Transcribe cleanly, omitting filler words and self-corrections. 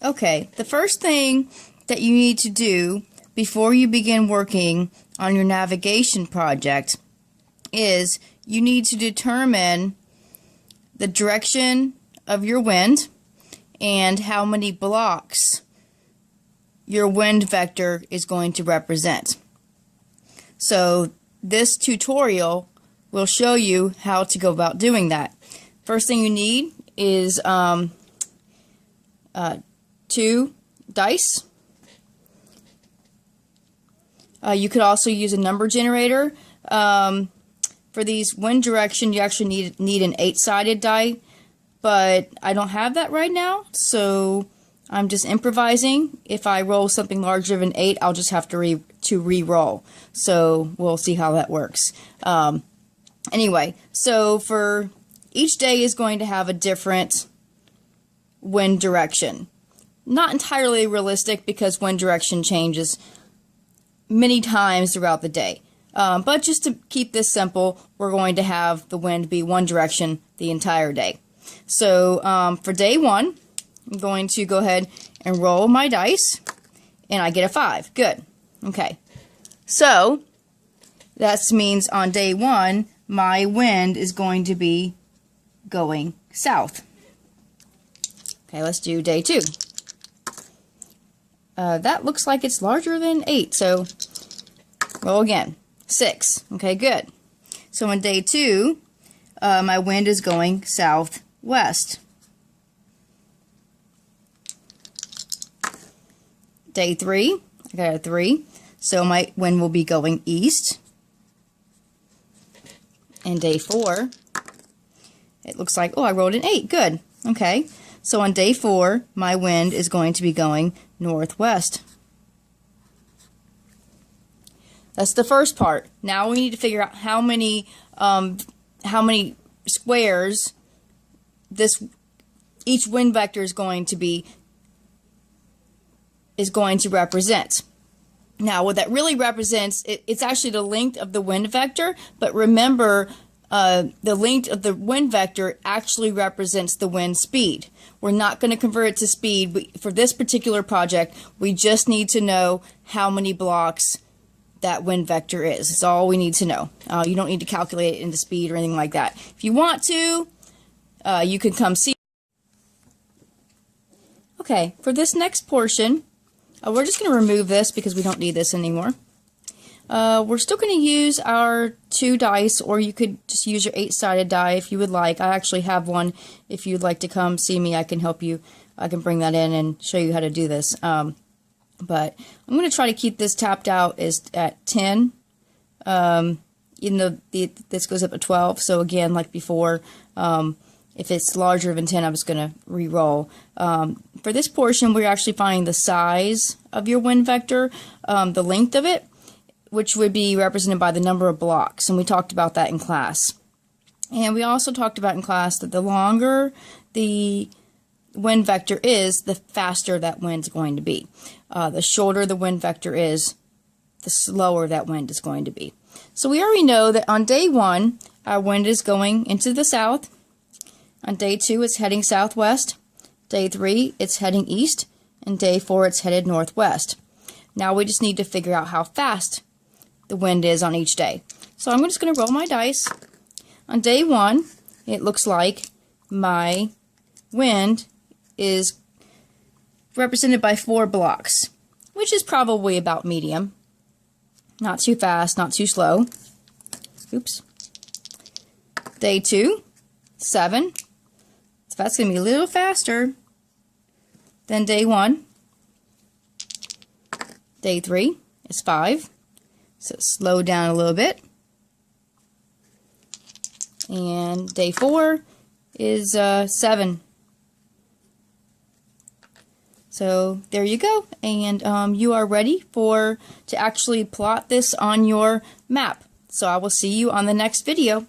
Okay, the first thing that you need to do before you begin working on your navigation project is you need to determine the direction of your wind and how many blocks your wind vector is going to represent. So this tutorial will show you how to go about doing that. First thing you need is 2 dice. You could also use a number generator. For these wind direction, you actually need an 8-sided die, but I don't have that right now, so I'm just improvising. If I roll something larger than 8, I'll just have to re-roll. So we'll see how that works. Anyway, so for each day is going to have a different wind direction. Not entirely realistic because wind direction changes many times throughout the day. But just to keep this simple, we're going to have the wind be one direction the entire day. So for day 1, I'm going to go ahead and roll my dice, and I get a 5. Good. Okay. So that means on day 1, my wind is going to be going south. Okay, let's do day 2. That looks like it's larger than 8, so roll again. 6. Okay, good. So on day 2, my wind is going southwest. Day 3, I got a 3, so my wind will be going east. And day 4, it looks like, oh, I rolled an 8. Good. Okay. So on day 4, my wind is going to be going northwest. That's the first part. Now we need to figure out how many squares each wind vector is going to represent. Now, what that really represents, it's actually the length of the wind vector, but remember, the length of the wind vector actually represents the wind speed. We're not going to convert it to speed. For this particular project, we just need to know how many blocks that wind vector is. That's all we need to know. You don't need to calculate it into speed or anything like that. If you want to, you can come see. Okay, for this next portion, we're just going to remove this because we don't need this anymore. We're still going to use our 2 dice, or you could just use your 8-sided die if you would like. I actually have one. If you'd like to come see me, I can help you. I can bring that in and show you how to do this. But I'm going to try to keep this tapped out at 10. Even though this goes up to 12. So again, like before, if it's larger than 10, I'm just going to re-roll. For this portion, we're actually finding the size of your wind vector, the length of it, which would be represented by the number of blocks, and we talked about that in class. And we also talked about in class that the longer the wind vector is, the faster that wind's going to be. The shorter the wind vector is, the slower that wind is going to be. So we already know that on day 1, our wind is going into the south. On day 2, it's heading southwest. Day 3, it's heading east. And day 4, it's headed northwest. Now we just need to figure out how fast the wind is on each day. So I'm just going to roll my dice. On day 1, it looks like my wind is represented by 4 blocks, which is probably about medium. Not too fast, not too slow. Oops. Day 2, 7. So that's going to be a little faster than day 1. Day 3 is 5. So slow down a little bit. And day 4 is 7. So there you go, and you are ready to actually plot this on your map. So I will see you on the next video.